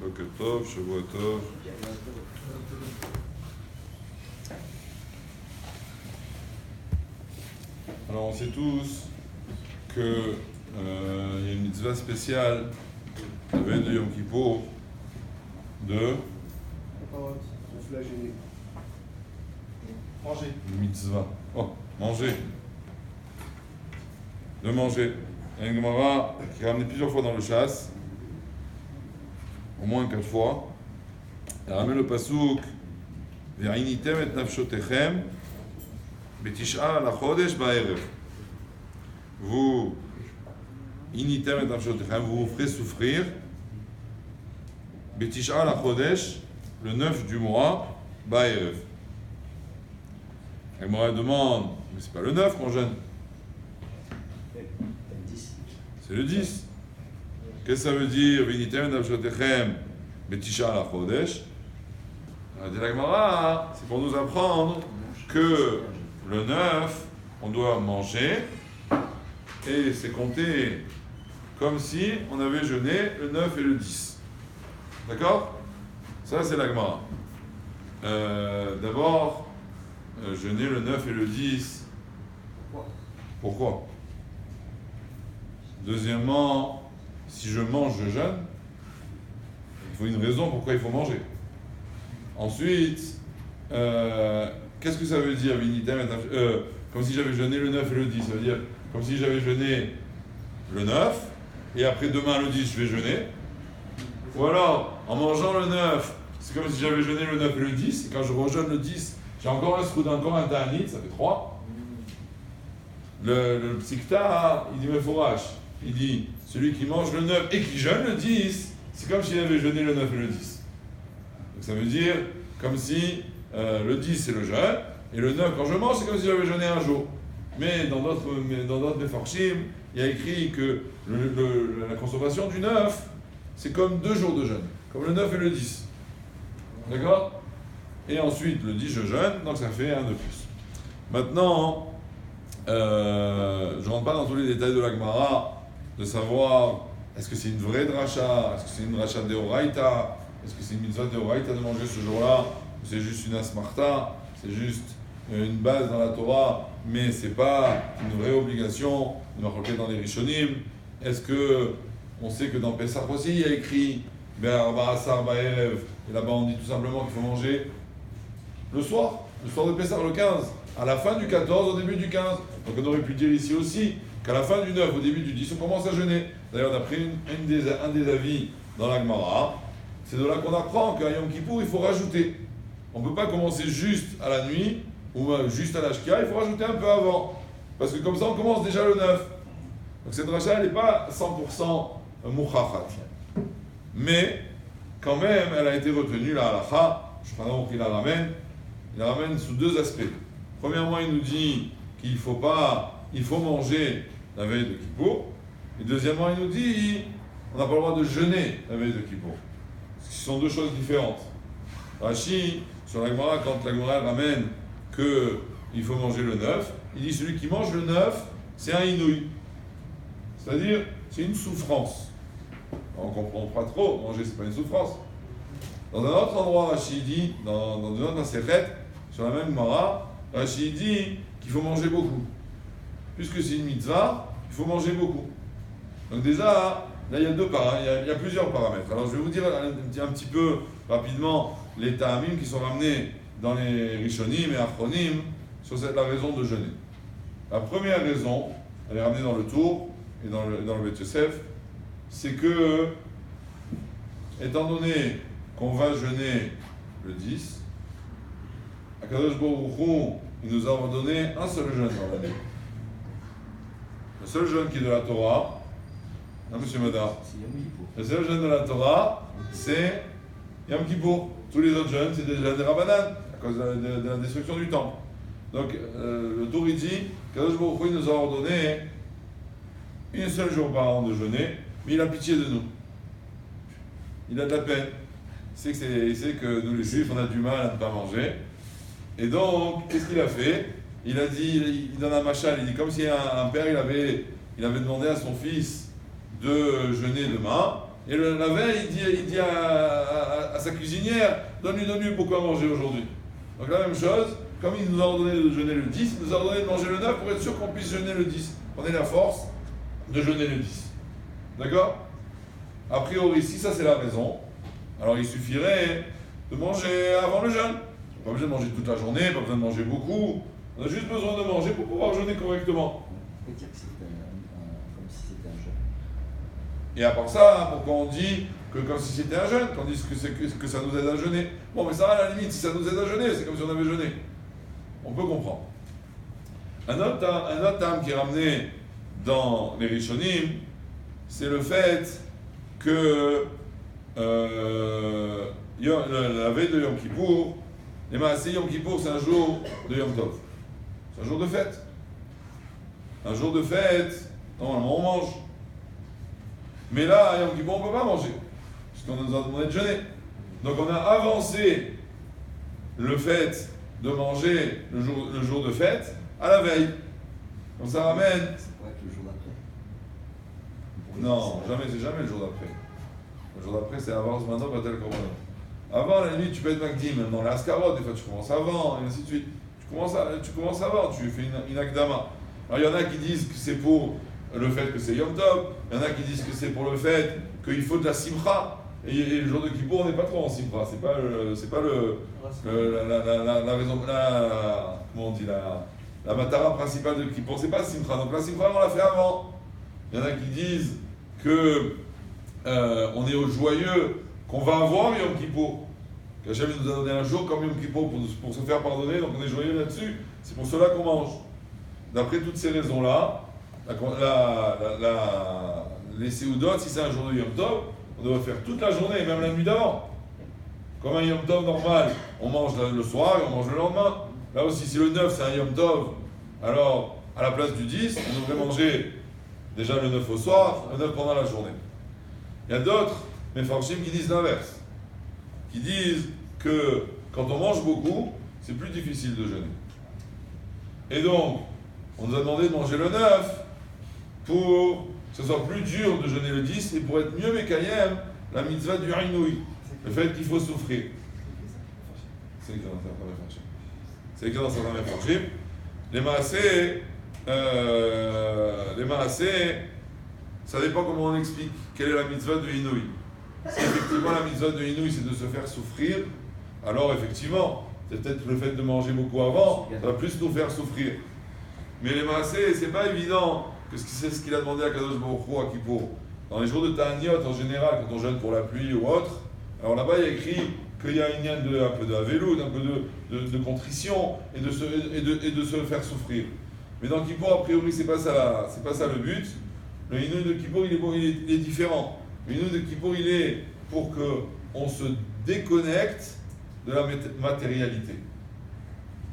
Boker Tov, Shavua Tov. Alors on sait tous qu'il y a une mitzvah spéciale la veille de Yom Kippour de Manger. mitzvah. Oh, manger. De manger. Il y a une Gemara qui est ramenée plusieurs fois dans le chasse, au moins 4 fois. Elle ramène le pasouk Ve'initem et nafshotechem betish'a lachodesh ba'erev. Vous initem et nafshotechem, vous vous ferez souffrir betish'a lachodesh, le 9 du mois, ba'erev. Elle me demande, mais c'est pas le 9 qu'on jeûne. C'est le 10. Qu'est-ce que ça veut dire? Vinitem nafshotechem betisha la chodesh. La Gemara, c'est pour nous apprendre que le 9, on doit manger et c'est compté comme si on avait jeûné le 9 et le 10. D'accord? Ça, c'est la Gemara. D'abord, jeûner le 9 et le 10. Pourquoi? Deuxièmement, si je mange, je jeûne. Il faut une raison pourquoi il faut manger. Ensuite, qu'est-ce que ça veut dire, comme si j'avais jeûné le 9 et le 10. Ça veut dire comme si j'avais jeûné le 9 et après demain le 10, je vais jeûner. Ou alors, en mangeant le 9, c'est comme si j'avais jeûné le 9 et le 10. Et quand je rejeûne le 10, j'ai encore un sroud, encore un ta'anit, ça fait 3. Le psikta, il dit Mefourash. Il dit, celui qui mange le 9 et qui jeûne le 10, c'est comme s'il avait jeûné le 9 et le 10. Donc ça veut dire, comme si le 10 c'est le jeûne, et le 9 quand je mange, c'est comme si j'avais jeûné un jour. Mais dans d'autres Mefarshim, il y a écrit que la consommation du 9, c'est comme 2 jours de jeûne, comme le 9 et le 10. D'accord? Et ensuite, le 10 je jeûne, donc ça fait un de plus. Maintenant, je ne rentre pas dans tous les détails de la Gemara, de savoir est-ce que c'est une vraie dracha, est-ce que c'est une dracha deoraita, est-ce que c'est une mitzvah deoraita de manger ce jour-là, ou c'est juste une asmarta, c'est juste une base dans la Torah, mais c'est pas une vraie obligation, une marquée dans les Rishonim. Est-ce que on sait que dans Pessah aussi il y a écrit Be'arba Asar Ba'erev, et là-bas on dit tout simplement qu'il faut manger le soir de Pessah, le 15, à la fin du 14, au début du 15. Donc on aurait pu dire ici aussi qu'à la fin du 9, au début du 10, on commence à jeûner. D'ailleurs, on a pris un des avis dans la Gemara. C'est de là qu'on apprend qu'à Yom Kippour, il faut rajouter. On ne peut pas commencer juste à la nuit ou juste à l'Ashkia, il faut rajouter un peu avant. Parce que comme ça, on commence déjà le 9. Donc cette dracha, elle n'est pas 100% mouchachat. Mais, quand même, elle a été retenue, la halakha. Je prends donc qu'il la ramène. Il la ramène sous 2 aspects. Premièrement, il nous dit qu'il faut manger la veille de Kippour. Et deuxièmement, il nous dit on n'a pas le droit de jeûner la veille de Kippour. Ce sont 2 choses différentes. Rashi, sur la Gemara, quand la Gemara ramène qu'il faut manger le 9, il dit celui qui mange le 9, c'est un inouï. C'est-à-dire, c'est une souffrance. On ne comprend pas trop, manger, c'est pas une souffrance. Dans un autre endroit, Rashi dit, dans une autre Masechet, sur la même Gemara, Rashi dit qu'il faut manger beaucoup. Puisque c'est une mitzvah, il faut manger beaucoup. Donc déjà, là il y a il y a plusieurs paramètres. Alors je vais vous dire un petit peu rapidement les ta'amim qui sont ramenés dans les Rishonim et Achronim sur la raison de jeûner. La première raison, elle est ramenée dans le Tour et dans le Beth Yosef, c'est que, étant donné qu'on va jeûner le 10, Akadosh Baruch Hu, il nous a ordonné un seul jeûne dans l'année. Le seul jeûne qui est de la Torah, hein, monsieur Madar? Le seul jeûne de la Torah, c'est Yom Kippour. Tous les autres jeûnes, c'est des jeûnes des Rabbanan, à cause de la destruction du temple. Donc, le Tour, il dit qu'Akadosh Baruch Hu nous a ordonné un seul jour par an de jeûner, mais il a pitié de nous. Il a de la peine. Il sait que nous, les Juifs, on a du mal à ne pas manger. Et donc, qu'est-ce qu'il a fait? Il a dit, il donne un machal, il dit comme si un père, il avait demandé à son fils de jeûner demain, Et la veille, il dit à sa cuisinière, donne-lui beaucoup à manger aujourd'hui. Donc la même chose, comme il nous a ordonné de jeûner le 10, il nous a ordonné de manger le 9 pour être sûr qu'on puisse jeûner le 10. On ait la force de jeûner le 10. D'accord? A priori, si ça c'est la raison, alors il suffirait de manger avant le jeûne. Pas besoin de manger toute la journée, pas besoin de manger beaucoup. On a juste besoin de manger pour pouvoir jeûner correctement. On peut dire que c'était comme si c'était un jeûne. Et à part ça, pourquoi on dit que comme si c'était un jeûne, qu'on dise que ça nous aide à jeûner? Bon, mais ça, à la limite, si ça nous aide à jeûner, c'est comme si on avait jeûné. On peut comprendre. Un autre terme qui est ramené dans les Rishonim, c'est le fait que la veille de Yom Kippour, les Maaseh Yom Kippour, c'est un jour de Yom Tov. C'est un jour de fête. Un jour de fête, normalement on mange. Mais là, à Yom Kippour, on ne peut pas manger, puisqu'on nous a demandé de jeûner. Donc on a avancé le fait de manger le jour de fête à la veille. Donc ça ramène. Ça pourrait être le jour d'après. Non, c'est jamais le jour d'après. Le jour d'après, c'est avance maintenant, pas tel qu'on avant, à la nuit, tu peux être Magdim, même dans l'Ascarot, des fois tu commences avant, et ainsi de suite. Tu commences avant, tu fais une Akdama. Alors il y en a qui disent que c'est pour le fait que c'est Yom Tov, il y en a qui disent que c'est pour le fait qu'il faut de la Simcha. Et le jour de Kippour, on n'est pas trop en Simcha, c'est pas la raison, comment on dit, la matara principale de Kippour, c'est pas Simcha. Donc la Simcha, on l'a fait avant. Il y en a qui disent que on est au joyeux qu'on va avoir Yom Kippour. Qu'Hachem nous a donné un jour comme Yom Kippour pour se faire pardonner, donc on est joyeux là-dessus. C'est pour cela qu'on mange. D'après toutes ces raisons-là, les Seudot, si c'est un jour de Yom Tov, on doit faire toute la journée, même la nuit d'avant. Comme un Yom Tov normal, on mange le soir et on mange le lendemain. Là aussi, si le 9 c'est un Yom Tov, alors à la place du 10, on devrait manger déjà le 9 au soir, le 9 pendant la journée. Il y a d'autres Mefarshim qui disent l'inverse, qui disent que quand on mange beaucoup, c'est plus difficile de jeûner. Et donc, on nous a demandé de manger le 9 pour que ce soit plus dur de jeûner le 10 et pour être mieux Mekayem, la mitzvah du Haïnoui, le fait qu'il faut souffrir. C'est écrit dans certains Mefarshim. Les Maaseh, ça dépend comment on explique quelle est la mitzvah de Inouï. Si effectivement la mitzvah de Inouï c'est de se faire souffrir, alors effectivement, c'est peut-être le fait de manger beaucoup avant, ça va plus nous faire souffrir. Mais les Maaseh, c'est pas évident que c'est ce qu'il a demandé à Kadosh Baruch Hu à Kippour. Dans les jours de Ta'aniot, en général, quand on jeûne pour la pluie ou autre, alors là-bas il y a écrit qu'il y a un peu de Havelout, un peu de contrition et de se faire souffrir. Mais dans Kippour, a priori, c'est pas ça le but. Le Inouï de Kippour, il est différent. Le Inouï de Kippour, il est pour qu'on se déconnecte de la matérialité.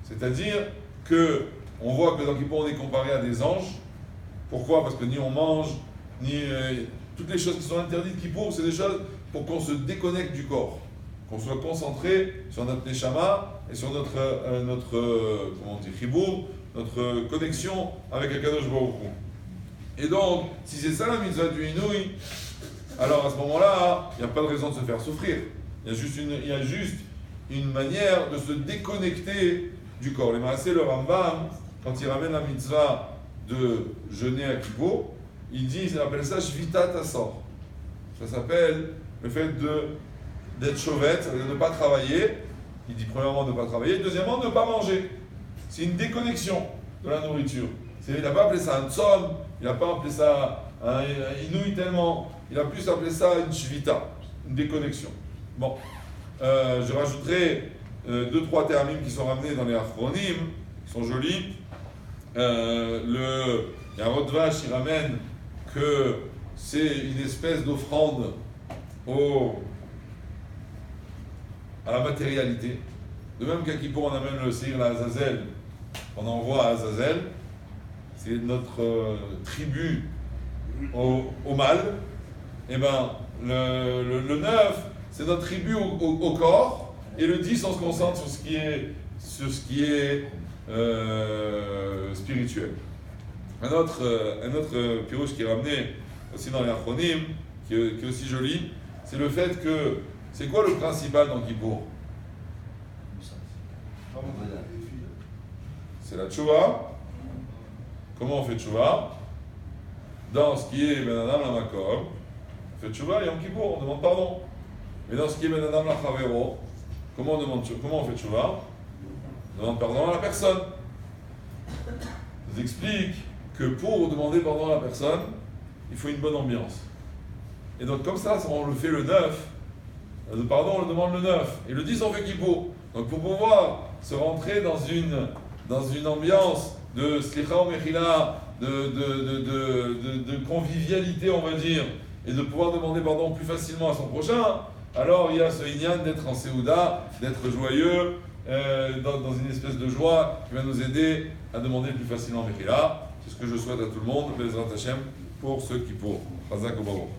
C'est-à-dire qu'on voit que dans Kippour, on est comparé à des anges. Pourquoi? Parce que ni on mange, ni toutes les choses qui sont interdites Kippour, c'est des choses pour qu'on se déconnecte du corps. Qu'on soit concentré sur notre Neshama et sur notre comment on dit, Chibour, notre connexion avec Akadosh Baruch Hu. Et donc, si c'est ça la mitzvah du Inouï, alors à ce moment-là, il n'y a pas de raison de se faire souffrir. Il y a juste une manière de se déconnecter du corps. Les Maaseh, le Rambam, quand il ramène la mitzvah de jeûner à Kippour, il appelle ça Shvita Tassor. Ça s'appelle le fait d'être chauvette, de ne pas travailler. Il dit premièrement ne pas travailler, deuxièmement ne pas manger. C'est une déconnexion de la nourriture. Il n'a pas appelé ça un tzom, il n'a pas appelé ça un inouï tellement, il a plus appelé ça une shvita, une déconnexion. Bon, je rajouterai 2-3 termes qui sont ramenés dans les achronim, qui sont jolis. Il y a un Rodvash qui ramène que c'est une espèce d'offrande à la matérialité. De même qu'à Kippour, on amène le Seir la Azazel, on envoie à Azazel, c'est notre tribut au mal. Et ben le 9, c'est notre tribut au corps, et le 10, on se concentre sur ce qui est spirituel. Un autre pirouche qui est ramené aussi dans les Achronim, qui est aussi joli, c'est le fait que, c'est quoi le principal dans Kippour? C'est la tchouva. Comment on fait tchouva? Dans ce qui est Ben Adam la Makom, on fait tchouva et Yom Kippour, on demande pardon. Mais dans ce qui est Ben Adam la Chavero, comment on fait tchouva? On demande pardon à la personne. Je vous explique que pour demander pardon à la personne, il faut une bonne ambiance. Et donc comme ça, on le fait le 9. Le pardon, on le demande le 9. Et le 10, on fait Kippour. Donc pour pouvoir se rentrer dans une ambiance de slicha ou mechila, de convivialité, on va dire, et de pouvoir demander pardon plus facilement à son prochain, alors il y a ce inyan d'être en Séouda, d'être joyeux, dans une espèce de joie qui va nous aider à demander plus facilement mechila. C'est ce que je souhaite à tout le monde, Bezrat Hashem, pour ceux qui pour. Chazak ou Baruch.